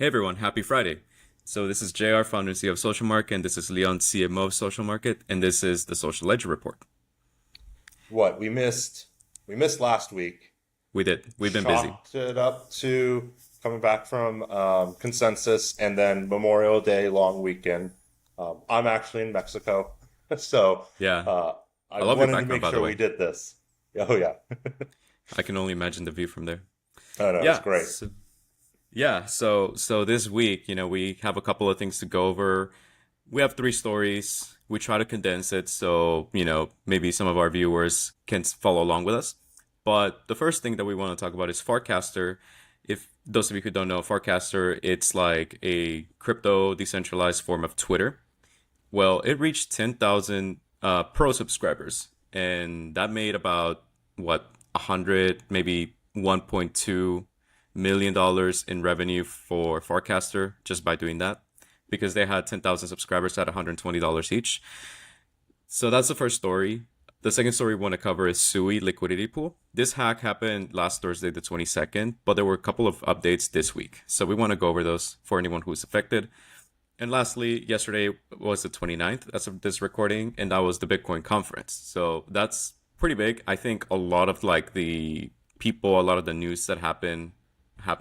Hey everyone, happy Friday. So this is JR, founder and CEO of Social Market, and this is Leon, CMO of Social Market, and this is the Social Ledger Report. What we missed last week. We did. We've been busy. Chalked it up to coming back from consensus and then Memorial Day long weekend. I'm actually in Mexico, so Yeah. I I love your wanted to background, make by the sure we way. did this. Oh yeah. I can only imagine the view from there. Oh no, it's Yeah. great. So this week, we have a couple of things to go over. We have three stories. We try to condense it so, maybe some of our viewers can follow along with us. But the first thing that we want to talk about is Farcaster. If those of you who don't know, Farcaster, it's like a crypto decentralized form of Twitter. Well, it reached 10,000 pro subscribers, and that made about what 100, maybe 1.2 million dollars in revenue for Farcaster just by doing that, because they had 10,000 subscribers at $120 each. So that's the first story. The second story we want to cover is Sui liquidity pool. This hack happened last Thursday, the 22nd, but there were a couple of updates this week. So we want to go over those for anyone who's affected. And lastly, yesterday was the 29th as of this recording, and that was the Bitcoin conference. So that's pretty big. I think a lot of like the people, a lot of the news that happened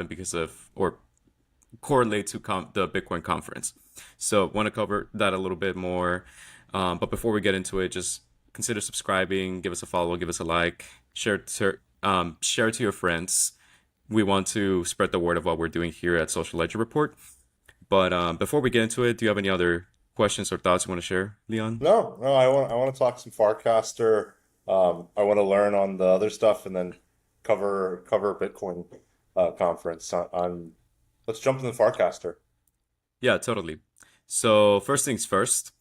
because of or correlate to the Bitcoin conference. So want to cover that a little bit more. But before we get into it, just consider subscribing, give us a follow, give us a like, share it to your friends. We want to spread the word of what we're doing here at Social Ledger Report. But before we get into it, do you have any other questions or thoughts you want to share, Leon? No, I want to talk some Farcaster. I want to learn on the other stuff and then cover Bitcoin conference on. Let's jump into the Farcaster. Yeah, totally. So first things first,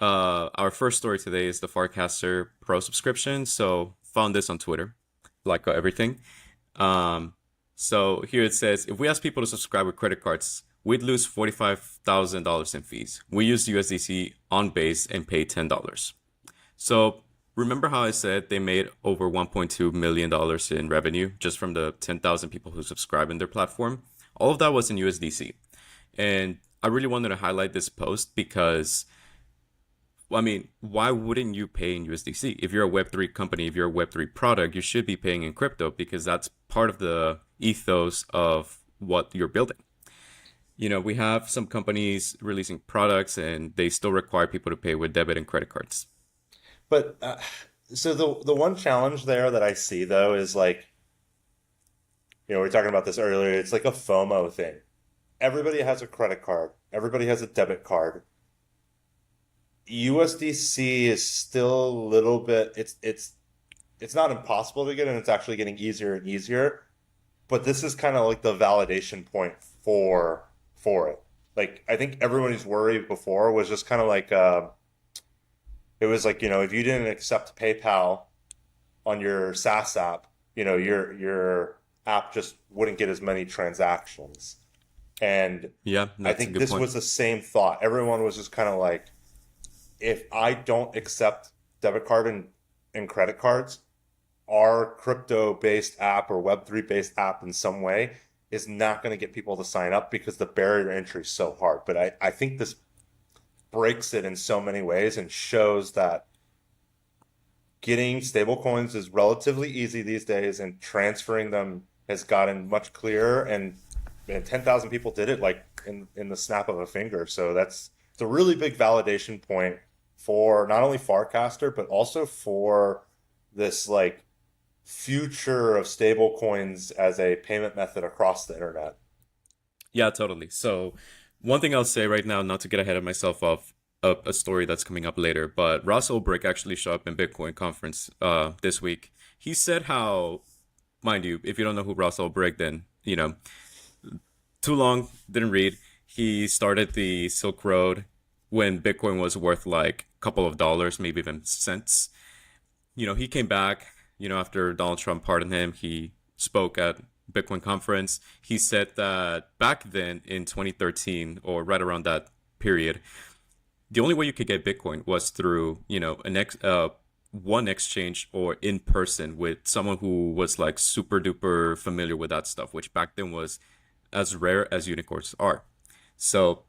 our first story today is the Farcaster Pro subscription. So found this on Twitter, like everything. So here it says, if we ask people to subscribe with credit cards, we'd lose $45,000 in fees. We used USDC on base and paid $10. So remember how I said they made over $1.2 million in revenue just from the 10,000 people who subscribe in their platform? All of that was in USDC. And I really wanted to highlight this post because, I mean, why wouldn't you pay in USDC? If you're a Web3 company, if you're a Web3 product, you should be paying in crypto because that's part of the ethos of what you're building. We have some companies releasing products and they still require people to pay with debit and credit cards. But so the one challenge there that I see though is like, we were talking about this earlier. It's like a FOMO thing. Everybody has a credit card. Everybody has a debit card. USDC is still a little bit. It's not impossible to get, and it's actually getting easier and easier. But this is kind of like the validation point for it. Like I think everybody's worry before was just kind of like it was like if you didn't accept PayPal on your SaaS app, your app just wouldn't get as many transactions. And Yeah, I that's a think good this point. was the same thought. Everyone was just kind of like, if I don't accept debit card and credit cards, our crypto based app or Web3 based app in some way is not going to get people to sign up because the barrier to entry is so hard. But I think this breaks it in so many ways and shows that getting stable coins is relatively easy these days and transferring them has gotten much clearer and 10,000 people did it like in the snap of a finger. So it's a really big validation point for not only Farcaster but also for this like future of stable coins as a payment method across the internet. Yeah, totally. So one thing I'll say right now, not to get ahead of myself of a story that's coming up later, but Ross Ulbricht actually showed up in Bitcoin conference this week. He said how, mind you, if you don't know who Ross Ulbricht, then, too long, didn't read. He started the Silk Road when Bitcoin was worth like a couple of dollars, maybe even cents. He came back, after Donald Trump pardoned him, he spoke at Bitcoin conference. He said that back then in 2013 or right around that period, the only way you could get Bitcoin was through, one exchange or in person with someone who was like super duper familiar with that stuff, which back then was as rare as unicorns are. So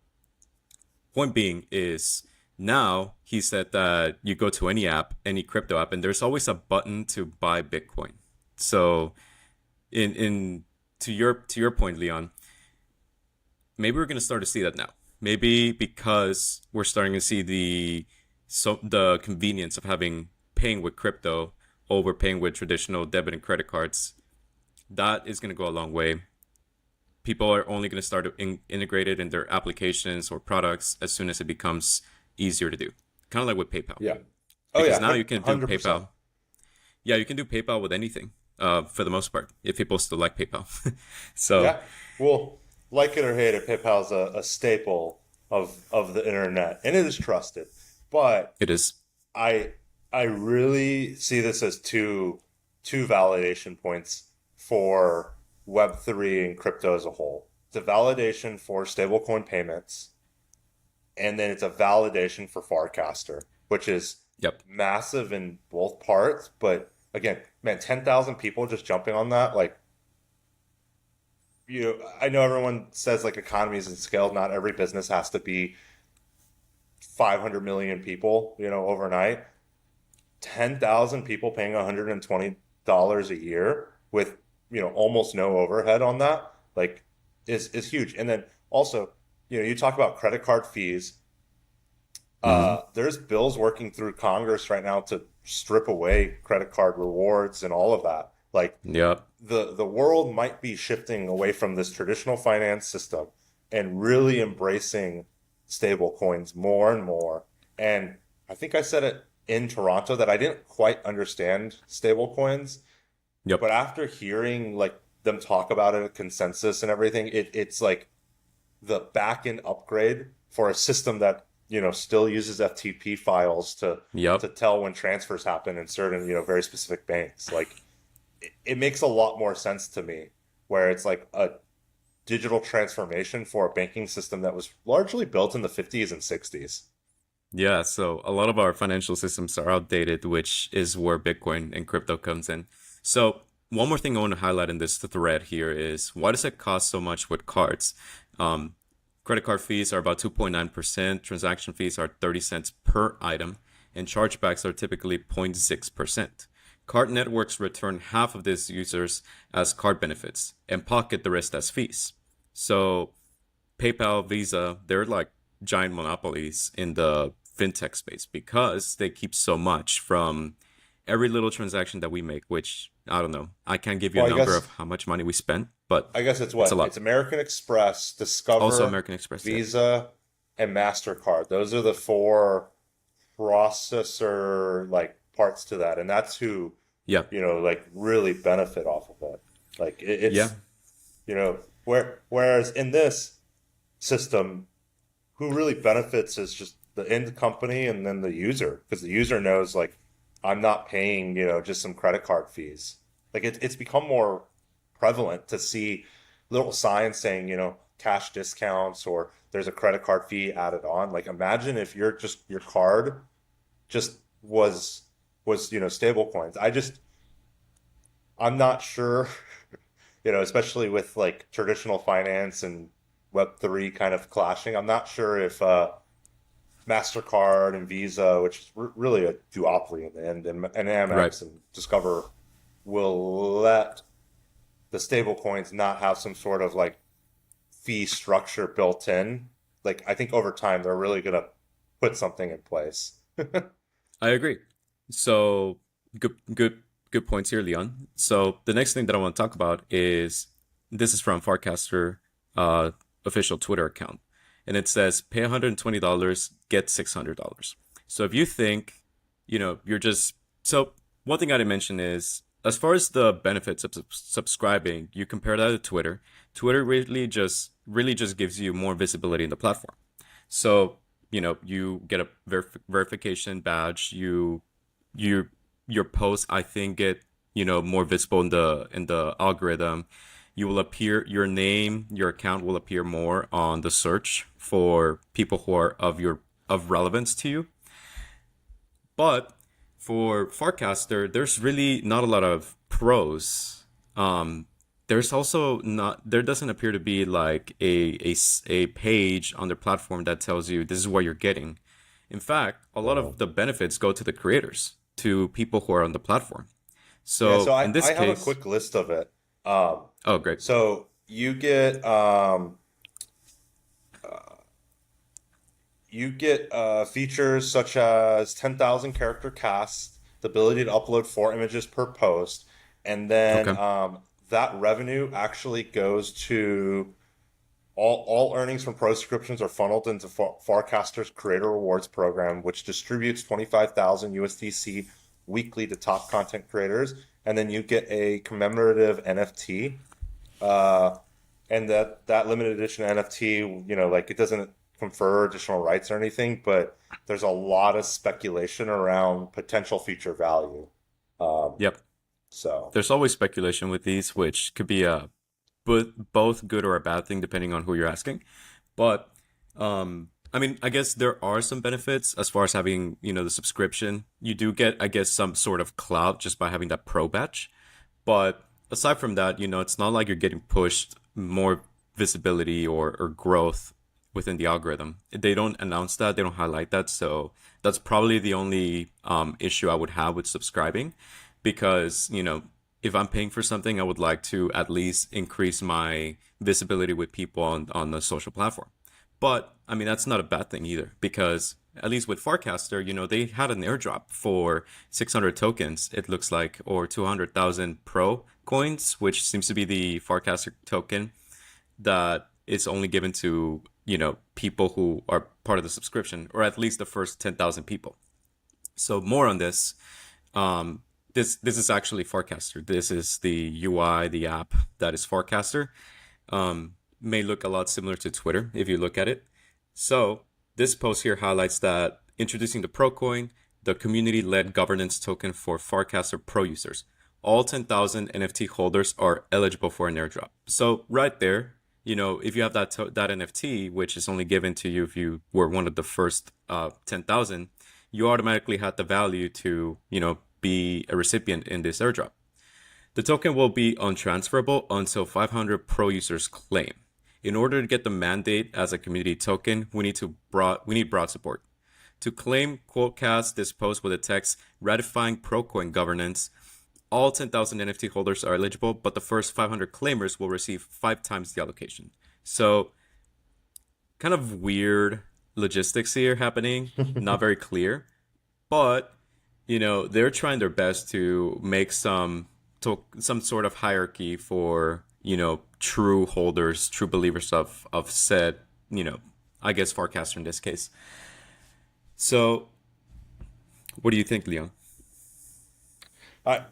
point being is now he said that you go to any app, any crypto app, and there's always a button to buy Bitcoin. So in to your point, Leon, maybe we're gonna start to see that now. Maybe because we're starting to see the convenience of having paying with crypto over paying with traditional debit and credit cards, that is gonna go a long way. People are only going to start to integrate it in their applications or products as soon as it becomes easier to do. Kind of like with PayPal. Yeah. Oh Because yeah. now you can do 100%. PayPal. Yeah, you can do PayPal with anything, for the most part, if people still like PayPal. So Yeah. Well, like it or hate it, PayPal is a staple of the internet, and it is trusted. But it is. I I really see this as two validation points for Web3 and crypto as a whole. It's a validation for stablecoin payments, and then it's a validation for Farcaster, which is Yep. massive in both parts. But again, man, 10,000 people just jumping on that, like, I know everyone says like economies and scale, not every business has to be 500 million people, overnight. 10,000 people paying $120 a year with, almost no overhead on that, like, is huge. And then also, you talk about credit card fees. Hmm. There's bills working through Congress right now to strip away credit card rewards and all of that. Like, Yep. the world might be shifting away from this traditional finance system and really embracing stable coins more and more. And I think I said it in Toronto that I didn't quite understand stable coins, Yep. but after hearing like them talk about it, consensus and everything, it's like the back-end upgrade for a system that still uses FTP files to Yep. tell when transfers happen in certain very specific banks. Like, it makes a lot more sense to me, where it's like a digital transformation for a banking system that was largely built in the 50s and 60s. Yeah, so a lot of our financial systems are outdated, which is where Bitcoin and crypto comes in. So one more thing I want to highlight in this thread here is why does it cost so much with cards? Um, Credit card fees are about 2.9%, transaction fees are 30 cents per item, and chargebacks are typically 0.6%. Card networks return half of these users as card benefits and pocket the rest as fees. So PayPal, Visa, they're like giant monopolies in the fintech space because they keep so much from every little transaction that we make, which I don't know. I can't give you a Well, I number of guess how much money we spend, but I guess it's it's a what? lot. It's American Express, Also, Discover, American Express, yeah. Visa, and MasterCard. Those are the four processor like parts to that, and that's who Yeah. like really benefit off of it. Like, Yeah. it's whereas in this system, who really benefits is just the end company and then the user, because the user knows, like, I'm not paying just some credit card fees. Like, it's become more prevalent to see little signs saying cash discounts, or there's a credit card fee added on. Like, imagine if your card just was stable coins. I'm not sure, especially with like traditional finance and Web3 kind of clashing. I'm not sure if MasterCard and Visa, which is really a duopoly in the end, and Right. Amex and Discover will let the stable coins not have some sort of like fee structure built in. Like, I think over time they're really gonna put something in place. I agree. So good points here, Leon. So the next thing that I want to talk about is this is from Farcaster uh, official Twitter account, and it says pay $120, get $600. So if you think, you're just so one thing I didn't mention is as far as the benefits of subscribing, you compare that to Twitter. Twitter really just gives you more visibility in the platform. So, you get a verification badge. You your posts, I think, get more visible in the algorithm. You will appear, your name, your account will appear more on the search for people who are of relevance to you. But for Farcaster, there's really not a lot of pros. there's also not there doesn't appear to be like a page on their platform that tells you this is what you're getting. In fact, a lot Mhm. of the benefits go to the creators, to people who are on the platform. Yeah, so So in this I have a case, quick list of it. Um, oh great. so you get features such as 10,000 character casts, the ability to upload 4 images per post, and then Okay. that revenue actually goes to all earnings from pro subscriptions are funneled into Farcaster's Creator Rewards program, which distributes 25,000 USDC weekly to top content creators, and then you get a commemorative NFT. Uh, and that limited edition NFT, like it doesn't confer additional rights or anything, but there's a lot of speculation around potential future value. Um, Yep. so There's always speculation with these, which could be a both good or a bad thing depending on who you're asking. But I mean, I guess there are some benefits as far as having, the subscription. You do get, I guess, some sort of clout just by having that pro badge. But aside from that, it's not like you're getting pushed more visibility or growth within the algorithm. They don't announce that, they don't highlight that. So that's probably the only issue I would have with subscribing because, if I'm paying for something, I would like to at least increase my visibility with people on the social platform. But I mean, that's not a bad thing either because at least with Farcaster, they had an airdrop for 600 tokens, it looks like, or 200,000 pro coins, which seems to be the Farcaster token that is only given to, people who are part of the subscription, or at least the first 10,000 people. So more on this. Um, this is actually Farcaster. This is the UI, the app that is Farcaster. May look a lot similar to Twitter if you look at it. So this post here highlights that introducing the Procoin, the community-led governance token for Farcaster Pro users. All 10,000 NFT holders are eligible for an airdrop. So right there, if you have that NFT, which is only given to you if you were one of the first 10,000, you automatically had the value to, be a recipient in this airdrop. The token will be untransferable until 500 pro users claim. In order to get the mandate as a community token, we need broad support. To claim, quote-cast this post with a text ratifying Procoin governance. All 10,000 NFT holders are eligible, but the first 500 claimers will receive 5 times the allocation. So, kind of weird logistics here happening, not very clear, but they're trying their best to make some sort of hierarchy for true holders, true believers of said, I guess Farcaster in this case. So, what do you think, Leon? I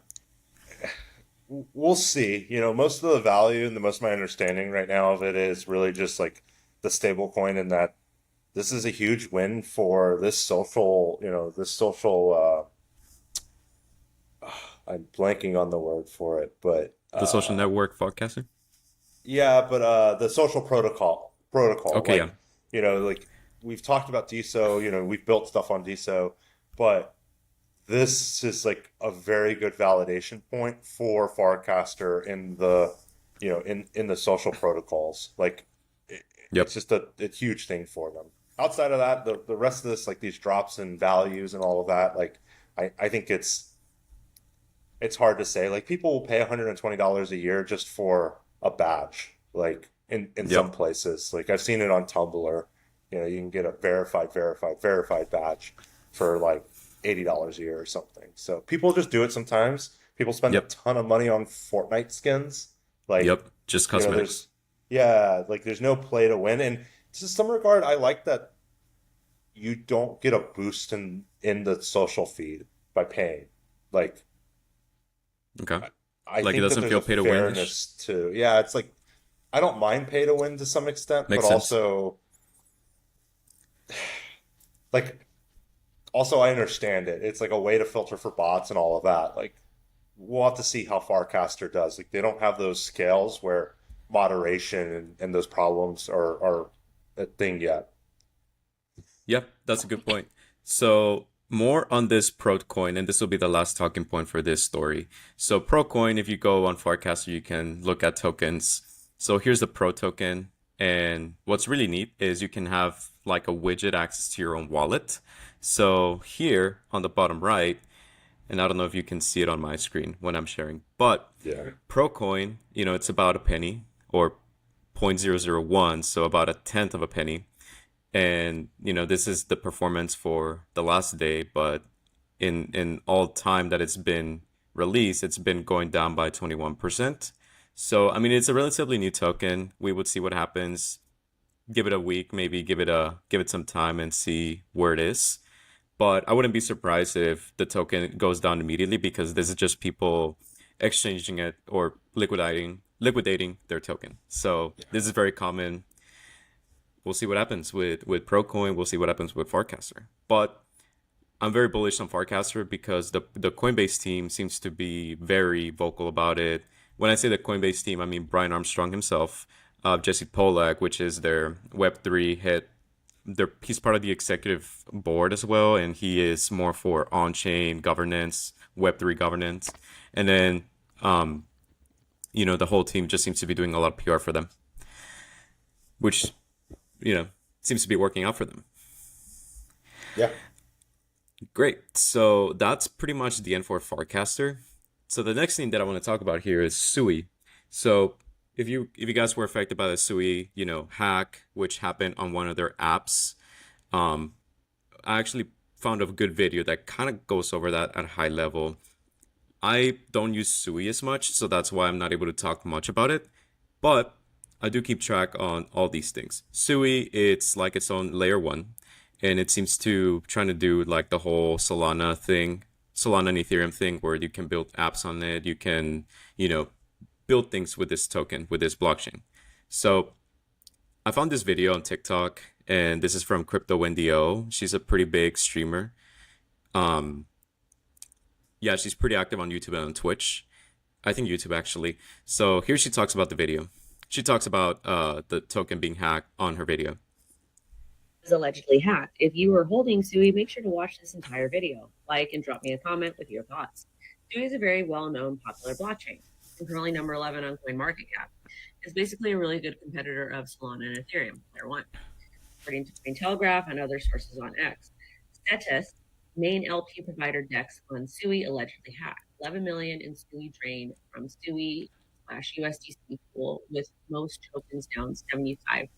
we'll see. Most of the value and the most of my understanding right now of it is really just like the stable coin and that this is a huge win for this social I'm blanking on the word for it, but The social network Farcaster? yeah, but the social protocol Okay, yeah. like we've talked about DeSo, we've built stuff on DeSo, but this is like a very good validation point for Farcaster in the in the social protocols. Like it, Yep. it's just a huge thing for them. Outside of that, the rest of this, like these drops in values and all of that, like I think it's hard to say. Like people will pay $120 a year just for a badge. Like in some Yep. places, like I've seen it on Tumblr. You can get a verified badge for like $80 a year or something. So people just do it sometimes. People spend a Yep. ton of money on Fortnite skins. Like, Yep. Just cosmetics. there's yeah, like there's no play to win. And to some regard, I like that you don't get a boost in the social feed by paying. Like Okay. I Like it think that doesn't there's feel a pay to win-ish. fairness to, yeah, it's like I don't mind pay to win to some extent, but Makes sense. like also I understand it. It's like a way to filter for bots and all of that. Like we'll have to see how Farcaster does. Like they don't have those scales where moderation and those problems are a thing yet. Yep, that's a good point. So more on this Procoin, and this will be the last talking point for this story. So Procoin, if you go on Farcaster, you can look at tokens. So here's the Pro token, and what's really neat is you can have like a widget access to your own wallet. So here on the bottom right, and I don't know if you can see it on my screen when I'm sharing, but Yeah. Procoin, it's about a penny or 0.001, so about a tenth of a penny. And this is the performance for the last day, but in all time that it's been released, it's been going down by 21%. So I mean, it's a relatively new token. We would see what happens. Give it a week, maybe give it some time and see where it is. But I wouldn't be surprised if the token goes down immediately, because this is just people exchanging it or liquidating their token. So this is very common. We'll see what happens with Procoin. We'll see what happens with Farcaster. But I'm very bullish on Farcaster because the Coinbase team seems to be very vocal about it. When I say the Coinbase team, I mean Brian Armstrong himself, Jesse Pollack, which is their Web3 head. He's part of the executive board as well, and he is more for on-chain governance, Web3 governance. And then, the whole team just seems to be doing a lot of PR for them, which seems to be working out for them. Yeah. Great. So that's pretty much the end for Farcaster. So the next thing that I want to talk about here is Sui. So if you guys were affected by the Sui, hack, which happened on one of their apps, I actually found a good video that kind of goes over that at a high level. I don't use Sui as much, so that's why I'm not able to talk much about it. But I do keep track on all these things. Sui, it's like its own layer 1, and it seems to trying to do like the whole Solana and Ethereum thing, where you can build apps on it. You can, build things with this token, with this blockchain. So I found this video on TikTok, and this is from Crypto Wendy O. She's a pretty big streamer. Yeah, she's pretty active on YouTube and on Twitch. I think YouTube actually. So here she talks about the video. She talks about the token being hacked on her video. Is allegedly hacked. If you are holding Sui, make sure to watch this entire video. Like and drop me a comment with your thoughts. Sui is a very well-known, popular blockchain. It's currently number 11 on CoinMarketCap. It's basically a really good competitor of Solana and Ethereum, layer 1. According to Cointelegraph and other sources on X, CETUS, main LP provider DEX on Sui, allegedly hacked. 11 million in Sui drained from Sui/USDC pool, with most tokens down 75%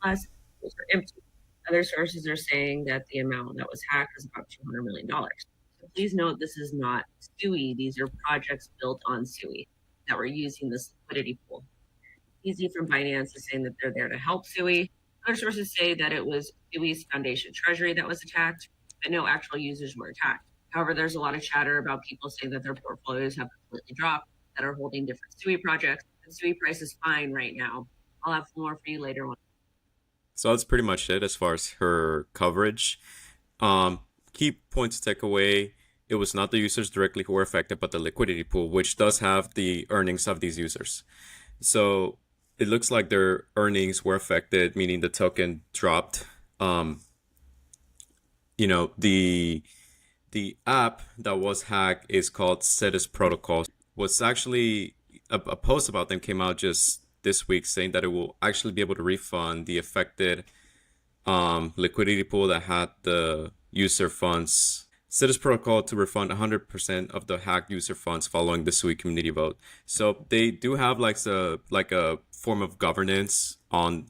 plus. Those are empty. Other sources are saying that the amount that was hacked is about $200 million. So please note, this is not Sui. These are projects built on Sui that were using this liquidity pool. Easy from Binance is saying that they're there to help Sui. Other sources say that it was Sui's Foundation treasury that was attacked, but no actual users were attacked. However, there's a lot of chatter about people saying that their portfolios have completely dropped, that are holding different Sui projects. The Sui price is fine right now. I'll have more for you later on. So that's pretty much it as far as her coverage. Key points to take away: it was not the users directly who were affected, but the liquidity pool, which does have the earnings of these users. So it looks like their earnings were affected, meaning the token dropped. The app that was hacked is called CETUS Protocol. Was actually a post about them came out just this week saying that it will actually be able to refund the affected liquidity pool that had the user funds. CETUS Protocol to refund 100% of the hacked user funds following the Sui community vote. So they do have like a form of governance on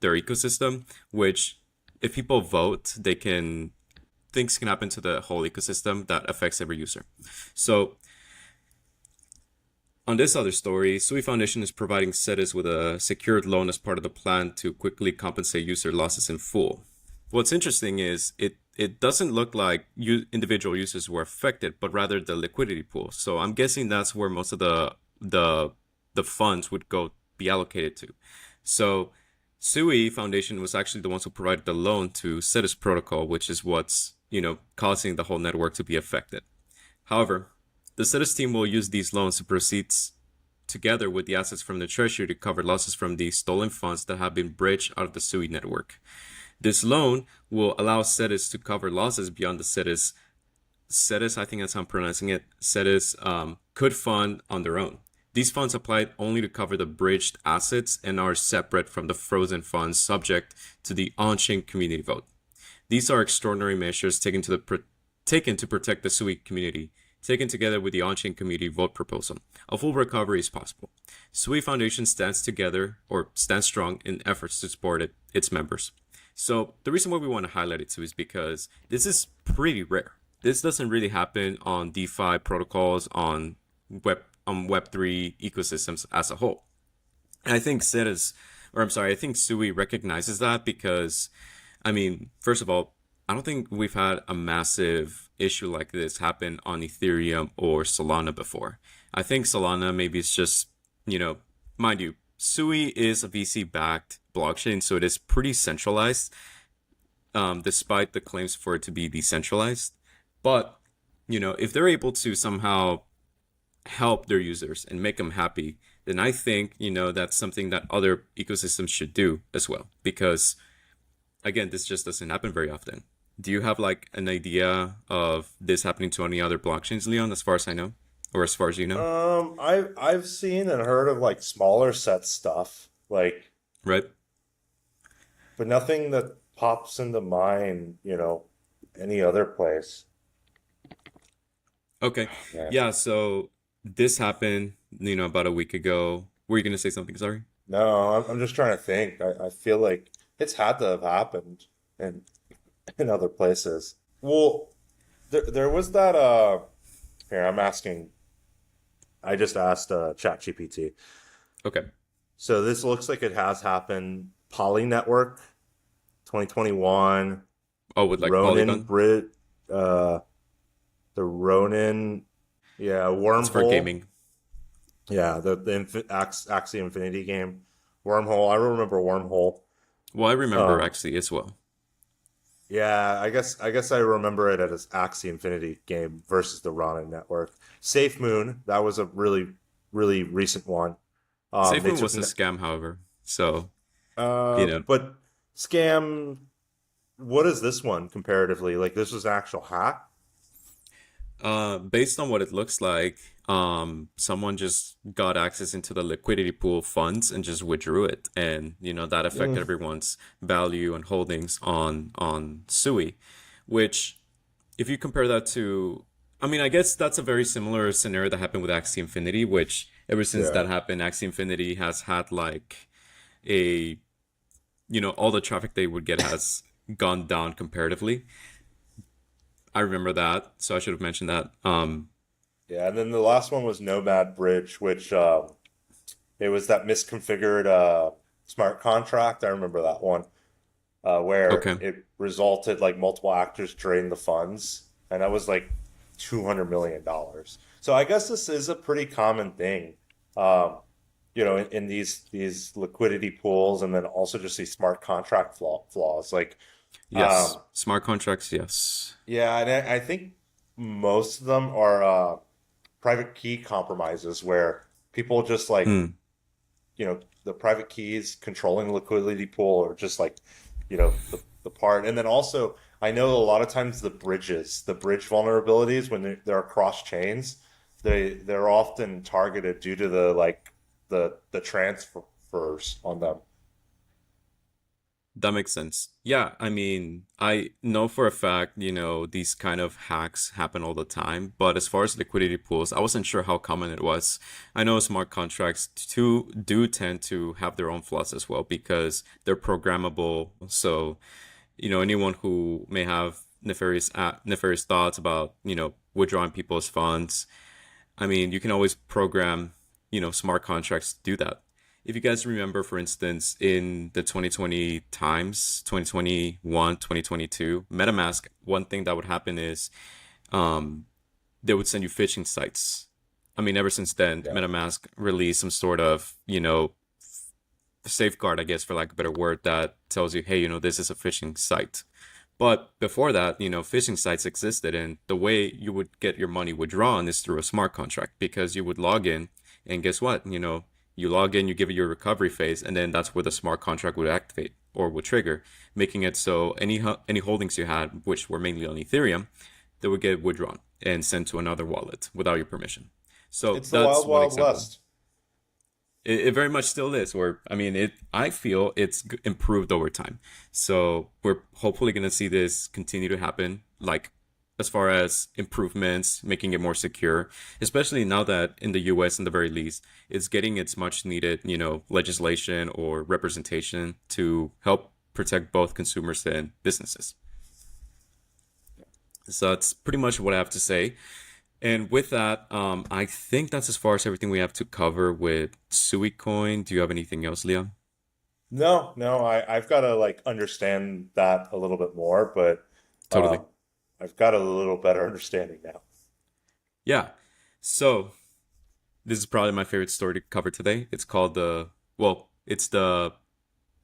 their ecosystem, which if people vote, things can happen to the whole ecosystem that affects every user. So on this other story, Sui Foundation is providing CETUS with a secured loan as part of the plan to quickly compensate user losses in full. What's interesting is it doesn't look like individual users were affected, but rather the liquidity pool. So I'm guessing that's where most of the funds would be allocated to. So Sui Foundation was actually the ones who provided the loan to CETUS Protocol, which is what's causing the whole network to be affected. However, the CETUS team will use these loans to proceed together with the assets from the treasury to cover losses from the stolen funds that have been bridged out of the Sui network. This loan will allow CETUS to cover losses beyond the CETUS, I think that's how I'm pronouncing it, CETUS could fund on their own. These funds apply only to cover the bridged assets and are separate from the frozen funds subject to the on-chain community vote. These are extraordinary measures taken to protect the Sui community, taken together with the on-chain community vote proposal. A full recovery is possible. Sui Foundation stands strong in efforts to support its members. So the reason why we want to highlight it too is because this is pretty rare. This doesn't really happen on DeFi protocols, on Web3 ecosystems as a whole. And I think I think Sui recognizes that because, I mean, first of all, I don't think we've had a massive issue like this happen on Ethereum or Solana before. I think Solana maybe it's just, mind you, Sui is a VC-backed blockchain, so it is pretty centralized, despite the claims for it to be decentralized. But, if they're able to somehow help their users and make them happy, then I think, that's something that other ecosystems should do as well. Because, again, this just doesn't happen very often. Do you have like an idea of this happening to any other blockchains, Leon, as far as I know? Or as far as you know? I've seen and heard of like smaller set stuff, like, Right. but nothing that pops into mind, any other place. Okay. Yeah, so this happened, about a week ago. Were you going to say something? Sorry. No, I'm just trying to think. I feel like it's had to have happened in other places. Well, there was that here I just asked ChatGPT. Okay. So this looks like it has happened. Poly Network 2021. Oh, with like Ronin Polygon? Brit the Ronin, yeah, It's for Wormhole. gaming. Yeah, the Axie Infinity game. Wormhole. I remember Wormhole. Well, I remember Um, actually as well. yeah, I guess I remember it as Axie Infinity game versus the Ronin Network. Safe Moon, that was a really, really recent one. They SafeMoon took was a scam, however. So, you know, but scam. What is this one comparatively? Like this was an actual hack. based on what it looks like, someone just got access into the liquidity pool funds and just withdrew it, and that affected Mm, everyone's value and holdings on Sui, which, if you compare that to, I mean, I guess that's a very similar scenario that happened with Axie Infinity, which ever since yeah. that happened, Axie Infinity has had like a, all the traffic they would get has gone down comparatively. I remember that, so I should have mentioned that. Yeah, and then the last one was Nomad Bridge, which it was that misconfigured smart contract. I remember that one, where Okay. it resulted like multiple actors drained the funds, and that was like $200 million. So I guess this is a pretty common thing, um, in these liquidity pools, and then also just these smart contract flaws. Like, Yes. um, Smart contracts, yes. yeah, and I think most of them are private key compromises where people just like Hmm. the private keys controlling the liquidity pool or just like the part. And then also I know a lot of times the bridge vulnerabilities when they're across chains, they're often targeted due to the transfers on them. That makes sense. Yeah, I mean, I know for a fact, these kind of hacks happen all the time, but as far as liquidity pools, I wasn't sure how common it was. I know smart contracts too do tend to have their own flaws as well because they're programmable. So, anyone who may have nefarious thoughts about, withdrawing people's funds, I mean, you can always program, smart contracts to do that. If you guys remember, for instance, in the 2020 times, 2021, 2022, MetaMask, one thing that would happen is um, they would send you phishing sites. I mean, ever since then, Yeah. MetaMask released some sort of, safeguard, I guess, for lack of a better word, that tells you, hey, this is a phishing site. But before that, phishing sites existed, and the way you would get your money withdrawn is through a smart contract because you would log in, and guess what? You log in, you give it your recovery phase, and then that's where the smart contract would activate. or would trigger, making it so any holdings you had, which were mainly on Ethereum, they would get withdrawn and sent to another wallet without your permission. So It's the that's wild, one wild example. west. It very much still is. Or I mean, I feel it's improved over time. So we're hopefully going to see this continue to happen. Like as far as improvements, making it more secure, especially now that in the U.S. in the very least, it's getting its much needed, legislation or representation to help protect both consumers and businesses. So that's pretty much what I have to say. And with that, I think that's as far as everything we have to cover with Sui Coin. Do you have anything else, Leon? No, I've got to like understand that a little bit more, but Totally. I've got a little better understanding now. Yeah. So this is probably my favorite story to cover today. It's called it's the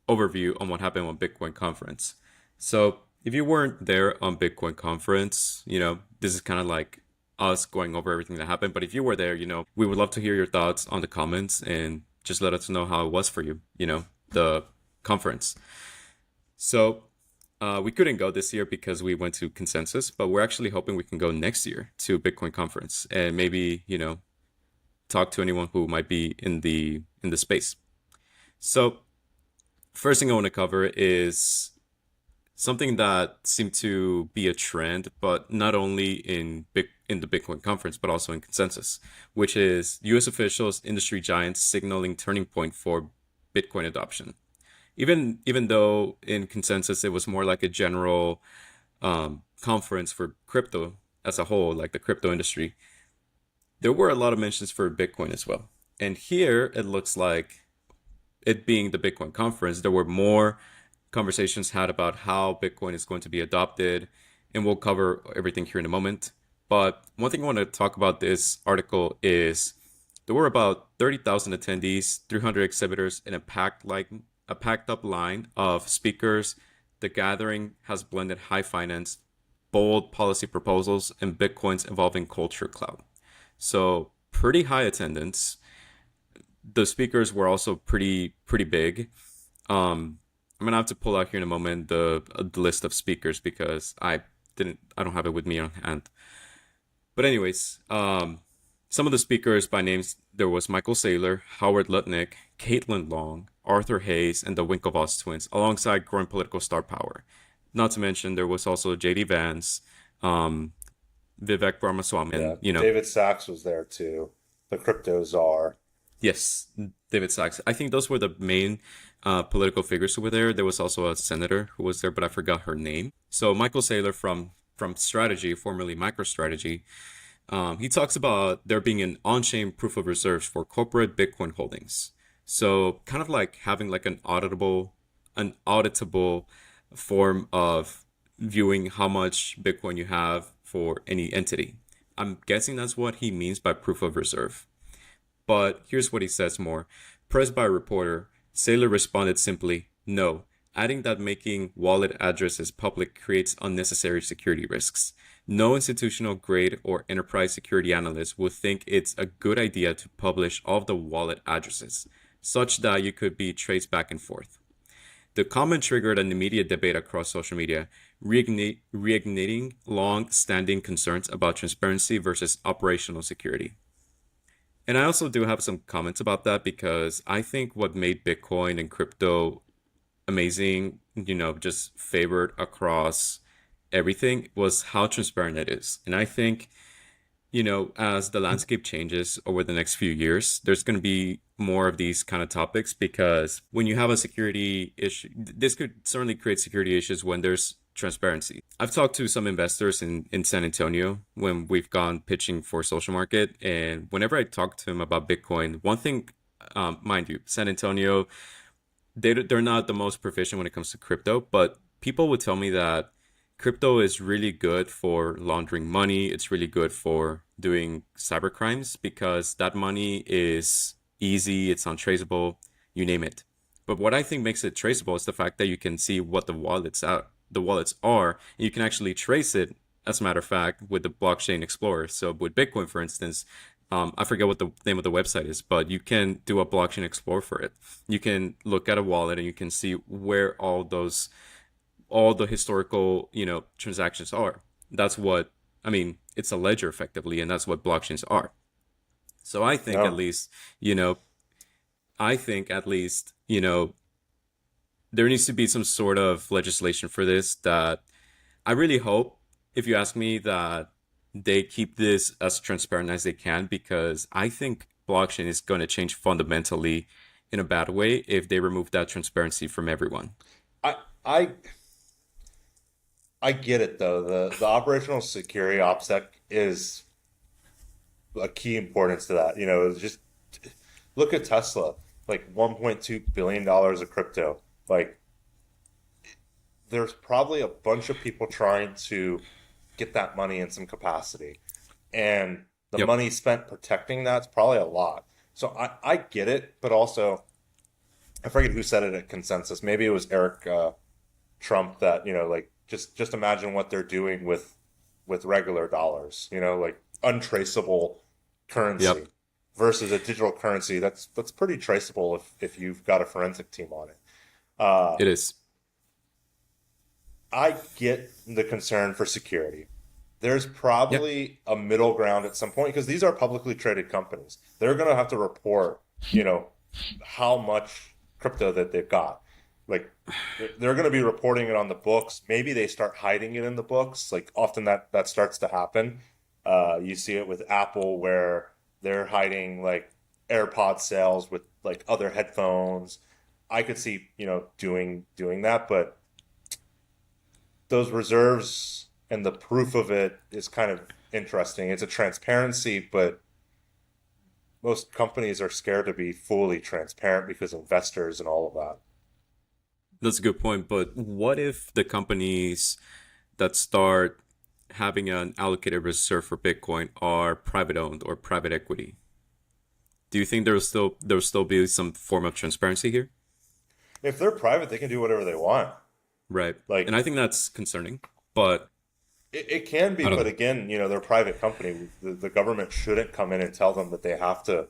overview on what happened on Bitcoin conference. So if you weren't there on Bitcoin conference, this is kind of like us going over everything that happened. But if you were there, we would love to hear your thoughts on the comments and just let us know how it was for you, the conference. So we couldn't go this year because we went to Consensus, but we're actually hoping we can go next year to Bitcoin conference and maybe, talk to anyone who might be in the space. So first thing I want to cover is something that seemed to be a trend, but not only in the Bitcoin conference, but also in Consensus, which is U.S. officials, industry giants signaling turning point for Bitcoin adoption. Even though in Consensus it was more like a general conference for crypto as a whole, like the crypto industry, there were a lot of mentions for Bitcoin as well. And here it looks like, it being the Bitcoin conference, there were more conversations had about how Bitcoin is going to be adopted, and we'll cover everything here in a moment. But one thing I want to talk about this article is there were about 30,000 attendees, 300 exhibitors, and a packed up line of speakers. The gathering has blended high finance, bold policy proposals, and Bitcoin's evolving culture cloud. So pretty high attendance. The speakers were also pretty big. I'm gonna have to pull out here in a moment the list of speakers because I don't have it with me on hand. But anyways, some of the speakers by names, there was Michael Saylor, Howard Lutnick, Caitlin Long, Arthur Hayes, and the Winklevoss twins, alongside growing political star power. Not to mention there was also J.D. Vance, Vivek Ramaswamy, Yeah, David Sachs was there too, the crypto czar. Yes, David Sachs. I think those were the main political figures who were there. There was also a senator who was there, but I forgot her name. So Michael Saylor from Strategy, formerly MicroStrategy, he talks about there being an on-chain proof of reserves for corporate Bitcoin holdings. So kind of like having like an auditable form of viewing how much Bitcoin you have for any entity. I'm guessing that's what he means by proof of reserve. But here's what he says more. Pressed by a reporter, Saylor responded simply, no, adding that making wallet addresses public creates unnecessary security risks. No institutional grade or enterprise security analyst would think it's a good idea to publish all of the wallet addresses, such that you could be traced back and forth. The comment triggered an immediate debate across social media, reigniting long-standing concerns about transparency versus operational security. And I also do have some comments about that because I think what made Bitcoin and crypto amazing, just favored across everything, was how transparent it is. And I think, as the landscape changes over the next few years, there's going to be more of these kind of topics because when you have a security issue, this could certainly create security issues when there's transparency. I've talked to some investors in San Antonio when we've gone pitching for social market, and whenever I talk to them about Bitcoin, one thing, mind you, San Antonio, they're not the most proficient when it comes to crypto, but people would tell me that crypto is really good for laundering money. It's really good for doing cyber crimes because that money is easy, it's untraceable, you name it. But what I think makes it traceable is the fact that you can see what the wallets are, and you can actually trace it, as a matter of fact, with the blockchain explorer. So with Bitcoin, for instance, I forget what the name of the website is, but you can do a blockchain explore for it. You can look at a wallet and you can see where all the historical, transactions are. That's what, I mean, it's a ledger effectively, and that's what blockchains are. So I think at No, least, you know, I think at least, there needs to be some sort of legislation for this that I really hope, if you ask me, that they keep this as transparent as they can, because I think blockchain is going to change fundamentally in a bad way if they remove that transparency from everyone. I I I get it though. The operational security OPSEC is a key importance to that. It's just look at Tesla, like $1.2 billion of crypto. Like there's probably a bunch of people trying to get that money in some capacity. And the Yep. money spent protecting that's probably a lot. So I get it, but also I forget who said it at Consensus. Maybe it was Eric Trump that, like just imagine what they're doing with regular dollars, like untraceable Yep. currency versus a digital currency that's pretty traceable if you've got a forensic team on it. Uh, It is. I get the concern for security. There's Yep. probably a middle ground at some point because these are publicly traded companies. They're going to have to report, you know, how much crypto that they've got. Like they're going to be reporting it on the books. Maybe they start hiding it in the books. Like often that starts to happen. You see it with Apple where they're hiding like AirPod sales with like other headphones. I could see, doing that, but those reserves and the proof of it is kind of interesting. It's a transparency, but most companies are scared to be fully transparent because investors and all of that. That's a good point. But what if the companies that start having an allocated reserve for Bitcoin are private owned or private equity? Do you think there'll still be some form of transparency here? If they're private, they can do whatever they want. Right. And Like I think that's concerning, but it can be, I don't but know. again, they're a private company. The government shouldn't come in and tell them that they have to,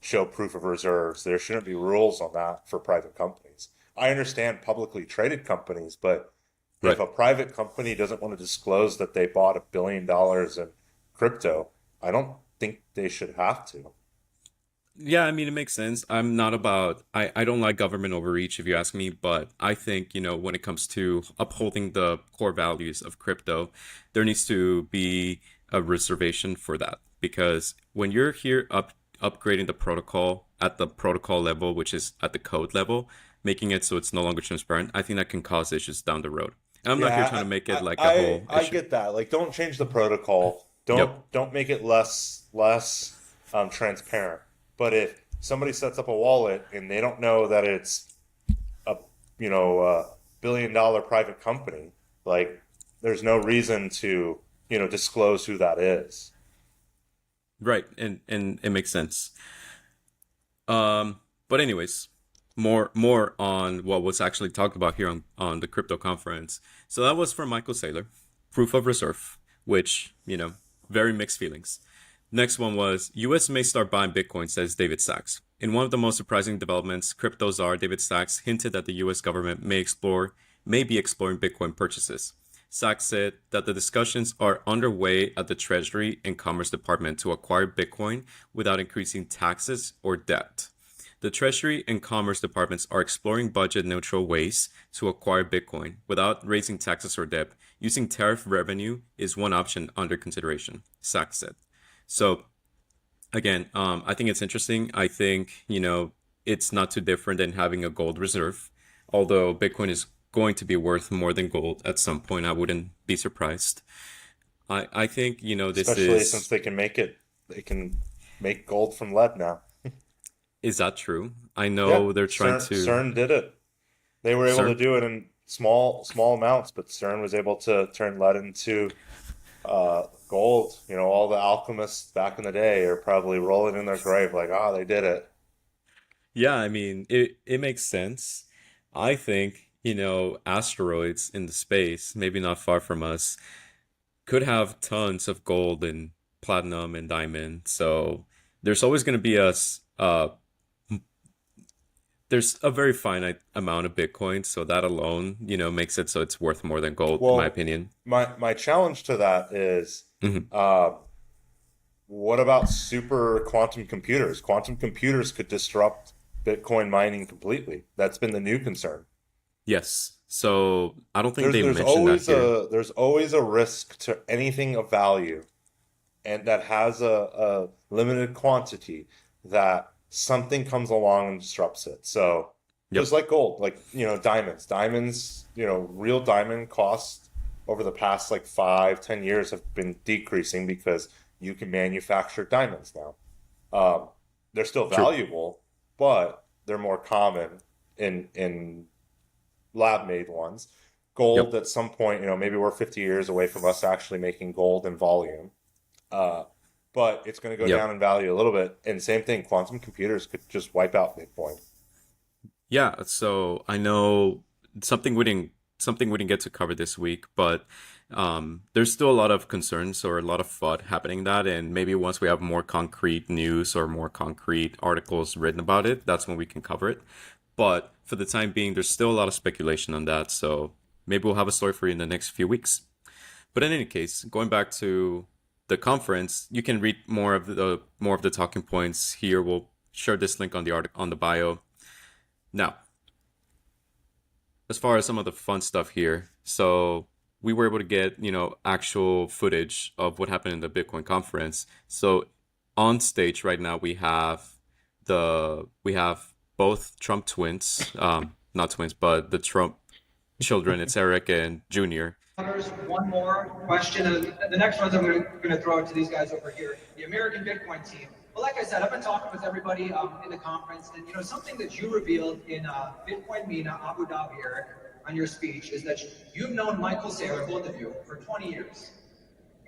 show proof of reserves. There shouldn't be rules on that for private companies. I understand publicly traded companies, but if Right. a private company doesn't want to disclose that they bought $1 billion in crypto, I don't think they should have to. Yeah, I mean, it makes sense. I don't like government overreach, if you ask me, but I think, when it comes to upholding the core values of crypto, there needs to be a reservation for that. Because when you're here upgrading the protocol at the protocol level, which is at the code level, making it so it's no longer transparent, I think that can cause issues down the road. And I'm not here trying Yeah, to make I it like a I whole I issue. get that. Like, don't change the protocol. Yep. Don't make it less transparent. But if somebody sets up a wallet and they don't know that it's a $1 billion private company, like there's no reason to disclose who that is. Right. And it makes sense. But anyways, more on what was actually talked about here on the crypto conference. So that was from Michael Saylor, proof of reserve, which, very mixed feelings. Next one was US may start buying Bitcoin, says David Sachs. In one of the most surprising developments, crypto czar David Sachs hinted that the US government may be exploring Bitcoin purchases. Sachs said that the discussions are underway at the Treasury and Commerce Department to acquire Bitcoin without increasing taxes or debt. The Treasury and Commerce Departments are exploring budget neutral ways to acquire Bitcoin without raising taxes or debt. Using tariff revenue is one option under consideration, Sachs said. So again, I think it's interesting. I think, it's not too different than having a gold reserve. Although Bitcoin is going to be worth more than gold at some point, I wouldn't be surprised. I think, this Especially since is, they can make gold from lead now. is that true? I Yeah, know they're trying to, CERN did it. They were able to CERN. do it in small amounts, but CERN was able to turn lead into gold. All the alchemists back in the day are probably rolling in their grave like, ah, they did it. Yeah, I mean, it makes sense. I think, asteroids in the space, maybe not far from us, could have tons of gold and platinum and diamond. So there's always going to be there's a very finite amount of Bitcoin. So that alone, makes it so it's worth more than gold, in my Well, opinion. my challenge to that is, Mhm. what about super quantum computers? Quantum computers could disrupt Bitcoin mining completely. That's been the new concern. Yes. So I don't think There's they there's mentioned that always here. a risk to anything of value and that has a limited quantity that something comes along and disrupts it. So Yep. just like gold, like diamonds, real diamond costs over the past like 5, 10 years have been decreasing because you can manufacture diamonds now. They're still True. valuable, but they're more common in lab made ones. Yep. Gold at some point, maybe we're 50 years away from us actually making gold in volume. Uh, but it's going to go Yep. down in value a little bit. And same thing, quantum computers could just wipe out Bitcoin. Yeah, so I know something we didn't get to cover this week, but there's still a lot of concerns or a lot of FUD happening in that, and maybe once we have more concrete news or more concrete articles written about it, that's when we can cover it. But for the time being, there's still a lot of speculation on that, so maybe we'll have a story for you in the next few weeks. But in any case, going back to the conference, you can read more of the talking points here. We'll share this link on the on the bio. Now, as far as some of the fun stuff here, so we were able to get, actual footage of what happened in the Bitcoin conference. So on stage right now we have both Trump twins, not twins, but the Trump children. It's Eric and Junior. There's one more question, and the next ones I'm going to throw it to these guys over here, the American Bitcoin team. Well, like I said, I've been talking with everybody in the conference, and something that you revealed in Bitcoin Mina Abu Dhabi, Eric, on your speech is that you've known Michael Saylor, both of you, for 20 years,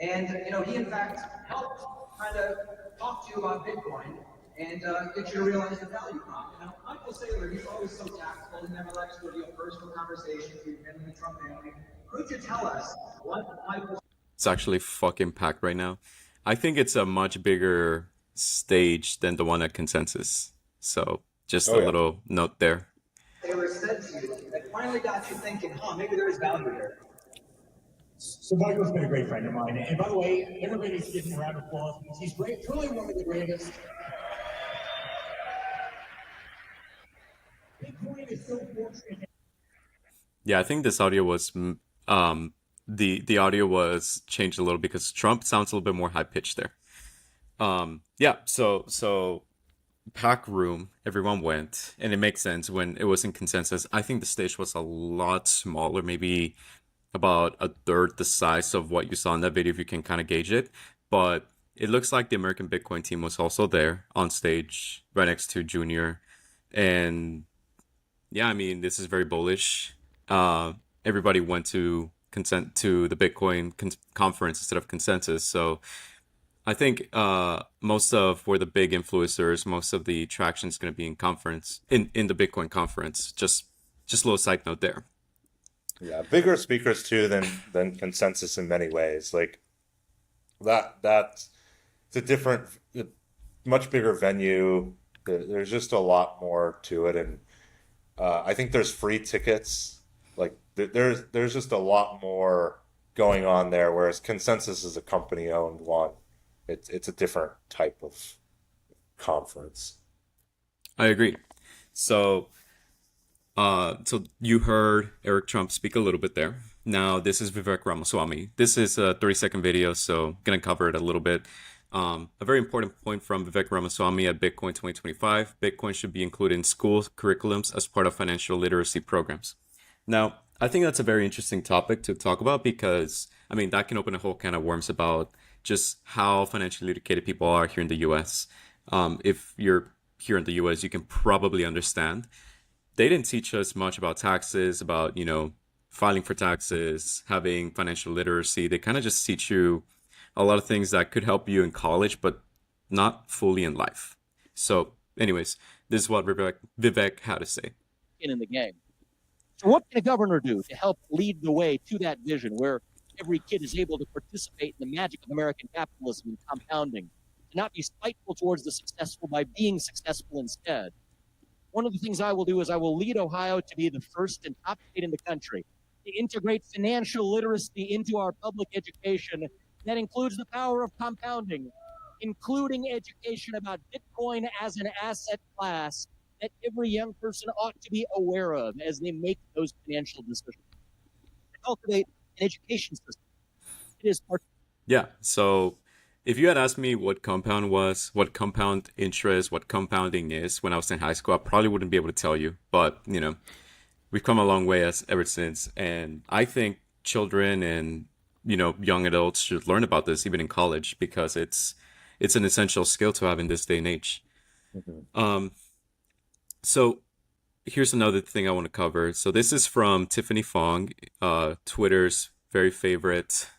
and he in fact helped kind of talk to you about Bitcoin and get you to realize the value prop. Now, Michael Saylor, he's always so tactful. He never likes to reveal personal conversations with him and the Trump family. Could you tell us what Michael? It's actually fucking packed right now. I think it's a much bigger stage than the one at Consensus. So just a Oh yeah. little note there. Saylor said to you that finally got you thinking, maybe there's value there? So Michael's been a great friend of mine. And by the way, everybody's giving a round of applause because he's great, truly one of the greatest. Bitcoin is so fortunate. Yeah, I think this audio was the audio was changed a little because Trump sounds a little bit more high pitched there. Yeah, so pack room, everyone went, and it makes sense when it was in Consensus. I think the stage was a lot smaller, maybe about a third the size of what you saw in that video, if you can kind of gauge it. But it looks like the American Bitcoin team was also there on stage, right next to Junior. And yeah, I mean, this is very bullish. Everybody went to consent to the Bitcoin conference instead of Consensus. So I think most of where the big influencers, most of the traction is going to be in conference in the Bitcoin conference. Just a little side note there. Yeah, bigger speakers too than Consensus in many ways. Like that's it's a different, much bigger venue. There's just a lot more to it, and I think there's free tickets. Like there's just a lot more going on there. Whereas Consensus is a company owned one. It's a different type of conference. I agree. So, so you heard Eric Trump speak a little bit there. Now, this is Vivek Ramaswamy. This is a 30-second video, so gonna cover it a little bit. A very important point from Vivek Ramaswamy at Bitcoin 2025. Bitcoin should be included in school curriculums as part of financial literacy programs. Now, I think that's a very interesting topic to talk about because, I mean, that can open a whole can of worms about just how financially educated people are here in the US. If you're here in the US, you can probably understand. They didn't teach us much about taxes, about, filing for taxes, having financial literacy. They kind of just teach you a lot of things that could help you in college, but not fully in life. So anyways, this is what Vivek had to say. In the game. So what can a governor do to help lead the way to that vision where every kid is able to participate in the magic of American capitalism and compounding, to not be spiteful towards the successful by being successful instead. One of the things I will do is I will lead Ohio to be the first and top state in the country to integrate financial literacy into our public education. That includes the power of compounding, including education about Bitcoin as an asset class that every young person ought to be aware of as they make those financial decisions. To cultivate an education system. It is part. Yeah. So if you had asked me what compound was, what compound interest, what compounding is when I was in high school, I probably wouldn't be able to tell you. But, we've come a long way ever since. And I think children and, young adults should learn about this even in college because it's an essential skill to have in this day and age. So here's another thing I want to cover. So this is from Tiffany Fong, Twitter's very favorite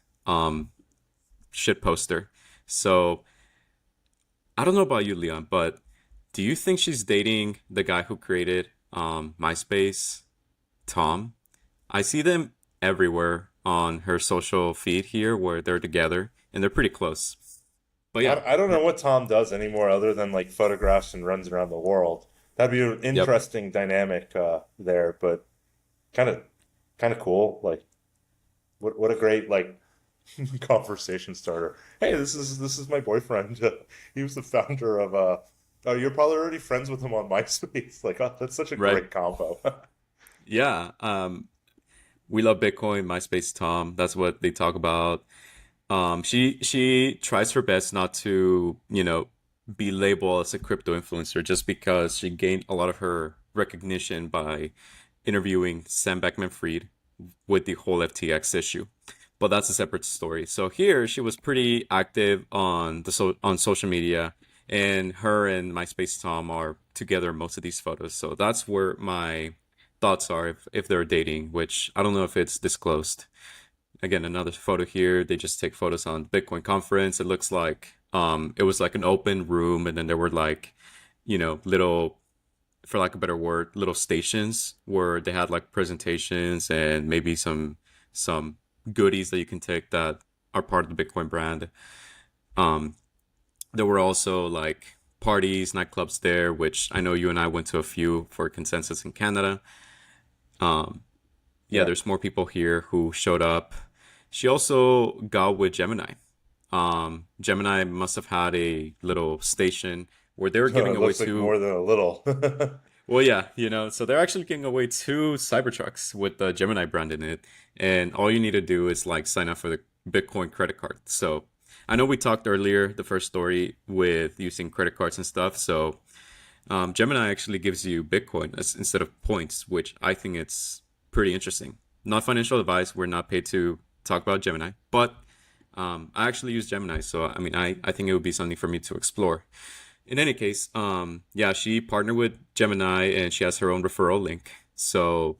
shit poster. So I don't know about you, Leon, but do you think she's dating the guy who created MySpace, Tom? I see them everywhere on her social feed here where they're together and they're pretty close. But yeah, I don't know what Tom does anymore other than like photographs and runs around the world. That'd be an interesting dynamic there, but kind of cool. Like, what a great like conversation starter. Hey, this is my boyfriend. He was the founder of oh, you're probably already friends with him on MySpace. Like, oh, that's such a great combo. Yeah. We love Bitcoin, MySpace, Tom. That's what they talk about. She tries her best not to, be labeled as a crypto influencer just because she gained a lot of her recognition by interviewing Sam Bankman-Fried with the whole FTX issue. But that's a separate story. So here she was pretty active on on social media, and her and MySpace Tom are together in most of these photos. So that's where my thoughts are if they're dating, which I don't know if it's disclosed. Again, another photo here. They just take photos on Bitcoin conference. It looks like it was like an open room, and then there were like, little, for lack of a better word, little stations where they had like presentations and maybe some goodies that you can take that are part of the Bitcoin brand. There were also like parties, nightclubs there, which I know you and I went to a few for Consensus in Canada. There's more people here who showed up. She also got with Gemini. Gemini must have had a little station where they were giving away looks like two. more than a little. Well, yeah, so they're actually giving away two Cybertrucks with the Gemini brand in it. And all you need to do is like sign up for the Bitcoin credit card. So I know we talked earlier, the first story, with using credit cards and stuff. So Gemini actually gives you Bitcoin instead of points, which I think it's pretty interesting. Not financial advice. We're not paid to talk about Gemini, but I actually use Gemini. So, I mean, I think it would be something for me to explore. In any case, she partnered with Gemini and she has her own referral link. So,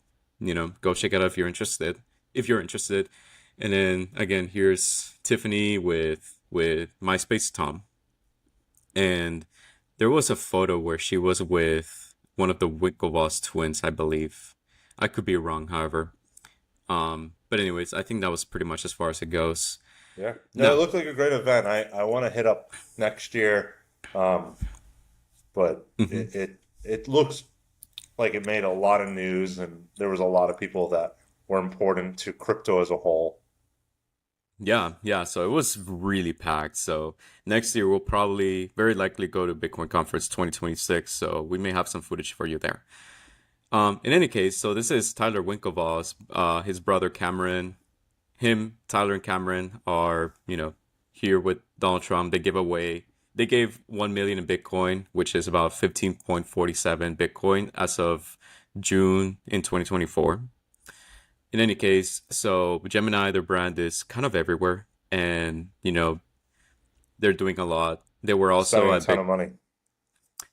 go check it out if you're interested. And then again, here's Tiffany with MySpace Tom. And there was a photo where she was with one of the Winklevoss twins, I believe. I could be wrong, however. But anyways, I think that was pretty much as far as it goes. Yeah. No, it looked like a great event. I want to hit up next year. But it looks like it made a lot of news and there was a lot of people that were important to crypto as a whole. Yeah. So it was really packed. So next year we'll probably very likely go to Bitcoin Conference 2026. So we may have some footage for you there. In any case, so this is Tyler Winklevoss, his brother Cameron. Tyler and Cameron are, here with Donald Trump. They gave 1 million in Bitcoin, which is about 15.47 Bitcoin as of June in 2024. In any case, so Gemini, their brand is kind of everywhere, and they're doing a lot. They were also spending a ton of money.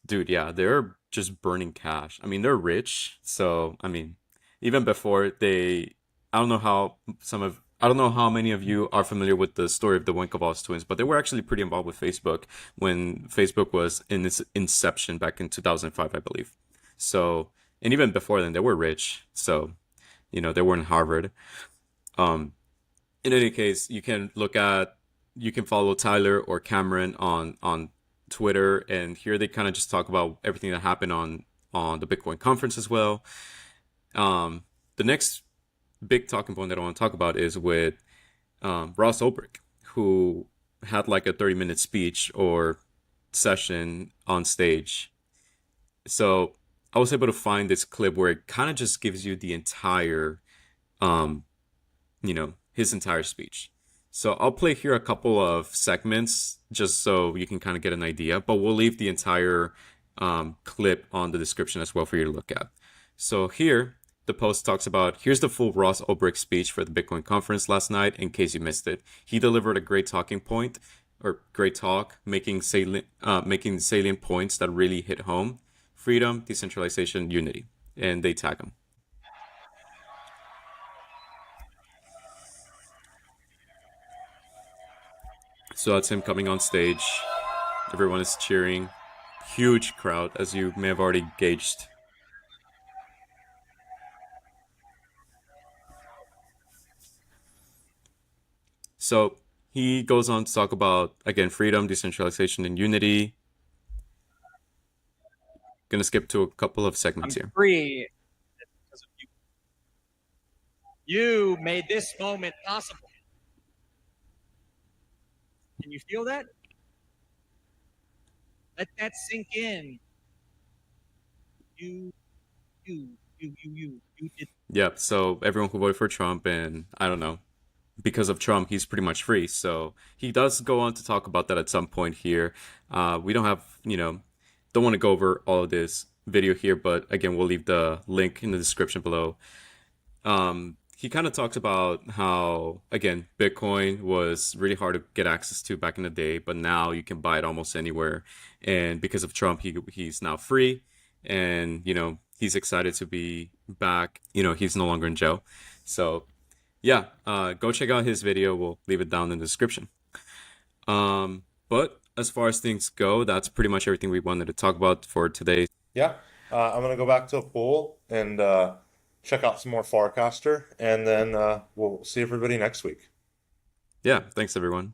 Dude, yeah, they're just burning cash. I mean, they're rich, so I mean, even before I don't know how many of you are familiar with the story of the Winklevoss twins, but they were actually pretty involved with Facebook when Facebook was in its inception back in 2005, I believe. So, and even before then, they were rich. So, they were in Harvard. In in any case, you can follow Tyler or Cameron on Twitter, and here they kind of just talk about everything that happened on the Bitcoin conference as well. The next big talking point that I want to talk about is with Ross Ulbricht, who had like a 30-minute speech or session on stage. So I was able to find this clip where it kind of just gives you the entire, his entire speech. So I'll play here a couple of segments just so you can kind of get an idea, but we'll leave the entire clip on the description as well for you to look at. So here, the post talks about, here's the full Ross Ulbricht speech for the Bitcoin conference last night, in case you missed it. He delivered a great talking point, or great talk, making salient points that really hit home. Freedom, decentralization, unity. And they tag him. So that's him coming on stage. Everyone is cheering. Huge crowd, as you may have already gauged. So he goes on to talk about, again, freedom, decentralization, and unity. Gonna skip to a couple of segments here. Free because of you. You made this moment possible. Can you feel that? Let that sink in. You did. Yep. So everyone who voted for Trump, and I don't know, because of Trump, he's pretty much free. So he does go on to talk about that at some point here. We don't have, don't want to go over all of this video here, but again, we'll leave the link in the description below. He kind of talks about how, again, Bitcoin was really hard to get access to back in the day, but now you can buy it almost anywhere. And because of Trump, he's now free, and, he's excited to be back. He's no longer in jail. So yeah, go check out his video. We'll leave it down in the description. But as far as things go, that's pretty much everything we wanted to talk about for today. Yeah, I'm going to go back to a pool and check out some more Farcaster, and then we'll see everybody next week. Yeah, thanks everyone.